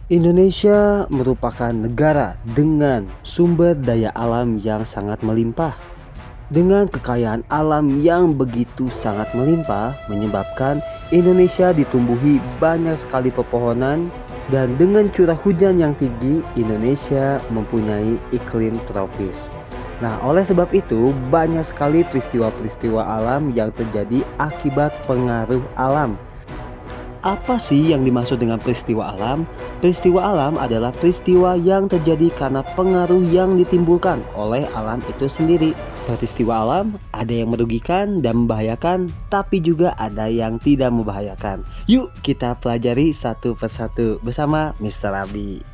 Indonesia merupakan negara dengan sumber daya alam yang sangat melimpah. Dengan kekayaan alam yang begitu sangat melimpah, menyebabkan Indonesia ditumbuhi banyak sekali pepohonan, dan dengan curah hujan yang tinggi, Indonesia mempunyai iklim tropis. Nah, oleh sebab itu, banyak sekali peristiwa-peristiwa alam yang terjadi akibat pengaruh alam. Apa sih yang dimaksud dengan peristiwa alam? Peristiwa alam adalah peristiwa yang terjadi karena pengaruh yang ditimbulkan oleh alam itu sendiri. Peristiwa alam ada yang merugikan dan membahayakan, tapi juga ada yang tidak membahayakan. Yuk kita pelajari satu persatu bersama Mr. Abi.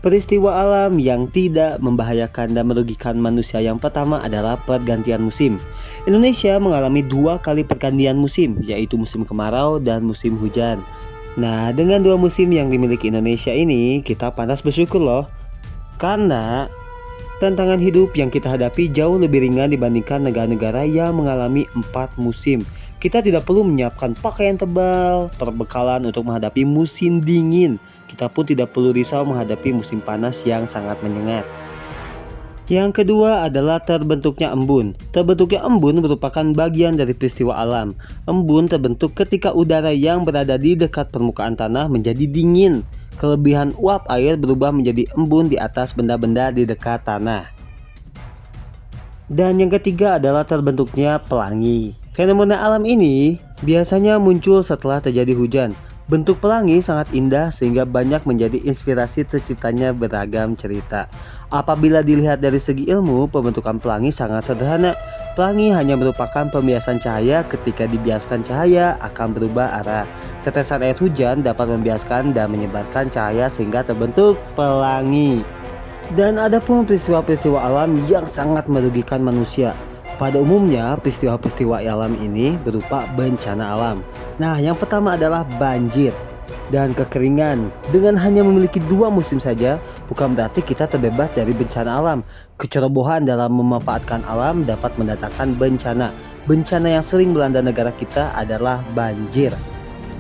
Peristiwa alam yang tidak membahayakan dan merugikan manusia yang pertama adalah pergantian musim. Indonesia mengalami 2 kali pergantian musim, yaitu musim kemarau dan musim hujan. Nah, dengan 2 musim yang dimiliki Indonesia ini, kita pantas bersyukur loh. Karena tantangan hidup yang kita hadapi jauh lebih ringan dibandingkan negara-negara yang mengalami 4 musim. Kita tidak perlu menyiapkan pakaian tebal, perbekalan untuk menghadapi musim dingin. Kita pun tidak perlu risau menghadapi musim panas yang sangat menyengat. Yang kedua adalah terbentuknya embun. Terbentuknya embun merupakan bagian dari peristiwa alam. Embun terbentuk ketika udara yang berada di dekat permukaan tanah menjadi dingin. Kelebihan uap air berubah menjadi embun di atas benda-benda di dekat tanah. Dan yang ketiga adalah terbentuknya pelangi. Fenomena alam ini biasanya muncul setelah terjadi hujan. Bentuk pelangi sangat indah sehingga banyak menjadi inspirasi terciptanya beragam cerita. Apabila dilihat dari segi ilmu, pembentukan pelangi sangat sederhana. Pelangi hanya merupakan pembiasan cahaya. Ketika dibiaskan cahaya akan berubah arah. Tetesan air hujan dapat membiaskan dan menyebarkan cahaya sehingga terbentuk pelangi. Dan ada pun peristiwa-peristiwa alam yang sangat merugikan manusia. Pada umumnya, peristiwa-peristiwa alam ini berupa bencana alam. Nah, yang pertama adalah banjir dan kekeringan. Dengan hanya memiliki 2 musim saja, bukan berarti kita terbebas dari bencana alam. Kecerobohan dalam memanfaatkan alam dapat mendatangkan bencana. Bencana yang sering melanda negara kita adalah banjir.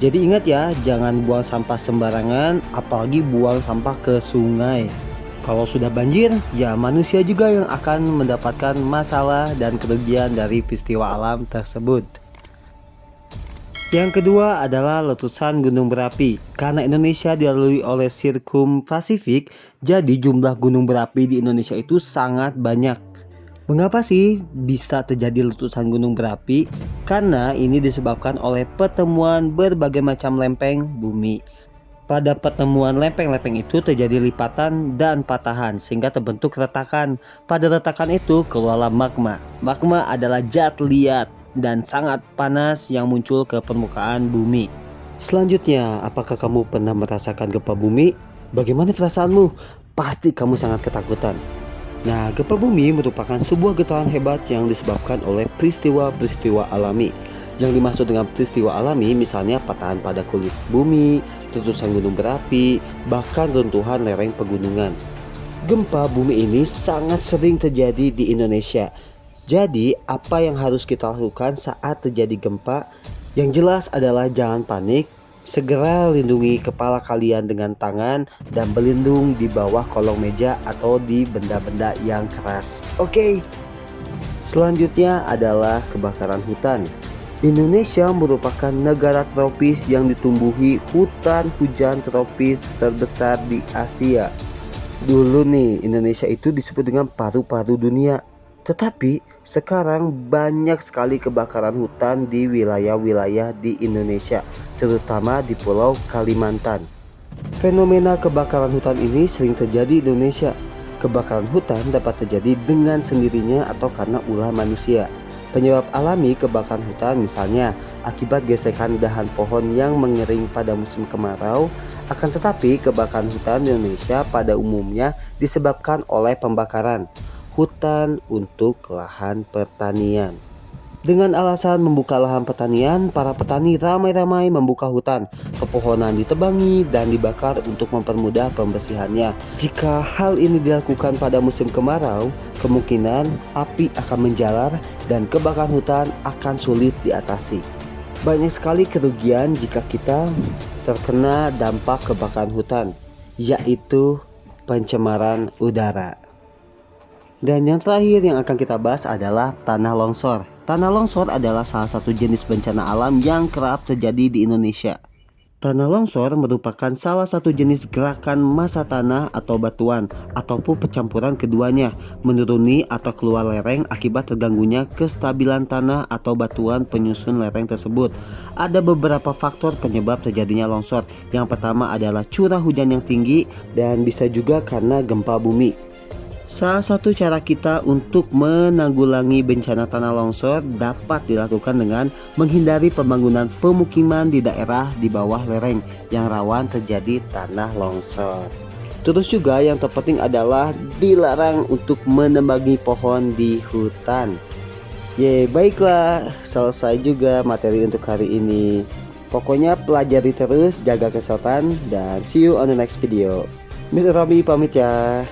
Jadi ingat ya, jangan buang sampah sembarangan, apalagi buang sampah ke sungai. Kalau sudah banjir, ya manusia juga yang akan mendapatkan masalah dan kerugian dari peristiwa alam tersebut. Yang kedua adalah letusan gunung berapi. Karena Indonesia dilalui oleh sirkum Pasifik, jadi jumlah gunung berapi di Indonesia itu sangat banyak. Mengapa sih bisa terjadi letusan gunung berapi? Karena ini disebabkan oleh pertemuan berbagai macam lempeng bumi. Pada pertemuan lempeng-lempeng itu terjadi lipatan dan patahan sehingga terbentuk retakan. Pada retakan itu keluarlah magma. Magma adalah zat liat dan sangat panas yang muncul ke permukaan bumi. Selanjutnya, apakah kamu pernah merasakan gempa bumi? Bagaimana perasaanmu? Pasti kamu sangat ketakutan. Nah, gempa bumi merupakan sebuah getaran hebat yang disebabkan oleh peristiwa-peristiwa alami. Yang dimaksud dengan peristiwa alami misalnya patahan pada kulit bumi, letusan gunung berapi, bahkan runtuhan lereng pegunungan. Gempa bumi ini sangat sering terjadi di Indonesia. Jadi apa yang harus kita lakukan saat terjadi gempa? Yang jelas adalah jangan panik. Segera lindungi kepala kalian dengan tangan dan berlindung di bawah kolong meja atau di benda-benda yang keras. Oke. Selanjutnya adalah kebakaran hutan. Indonesia merupakan negara tropis yang ditumbuhi hutan hujan tropis terbesar di Asia. Dulu nih Indonesia itu disebut dengan paru-paru dunia. Tetapi sekarang banyak sekali kebakaran hutan di wilayah-wilayah di Indonesia, terutama di Pulau Kalimantan. Fenomena kebakaran hutan ini sering terjadi di Indonesia. Kebakaran hutan dapat terjadi dengan sendirinya atau karena ulah manusia. Penyebab alami kebakaran hutan misalnya akibat gesekan dahan pohon yang mengering pada musim kemarau. Akan tetapi kebakaran hutan di Indonesia pada umumnya disebabkan oleh pembakaran hutan untuk lahan pertanian. Dengan alasan membuka lahan pertanian, para petani ramai-ramai membuka hutan. Pepohonan ditebangi dan dibakar untuk mempermudah pembersihannya. Jika hal ini dilakukan pada musim kemarau, kemungkinan api akan menjalar dan kebakaran hutan akan sulit diatasi. Banyak sekali kerugian jika kita terkena dampak kebakaran hutan, yaitu pencemaran udara. Dan yang terakhir yang akan kita bahas adalah tanah longsor. Tanah longsor adalah salah satu jenis bencana alam yang kerap terjadi di Indonesia. Tanah longsor merupakan salah satu jenis gerakan massa tanah atau batuan ataupun pencampuran keduanya menuruni atau keluar lereng akibat terganggunya kestabilan tanah atau batuan penyusun lereng tersebut. Ada beberapa faktor penyebab terjadinya longsor. Yang pertama adalah curah hujan yang tinggi dan bisa juga karena gempa bumi. Salah satu cara kita untuk menanggulangi bencana tanah longsor dapat dilakukan dengan menghindari pembangunan pemukiman di daerah di bawah lereng yang rawan terjadi tanah longsor. Terus juga yang terpenting adalah dilarang untuk menebangi pohon di hutan. Baiklah, selesai juga materi untuk hari ini. Pokoknya pelajari terus, jaga kesehatan, dan see you on the next video. Mr. Robi pamit ya.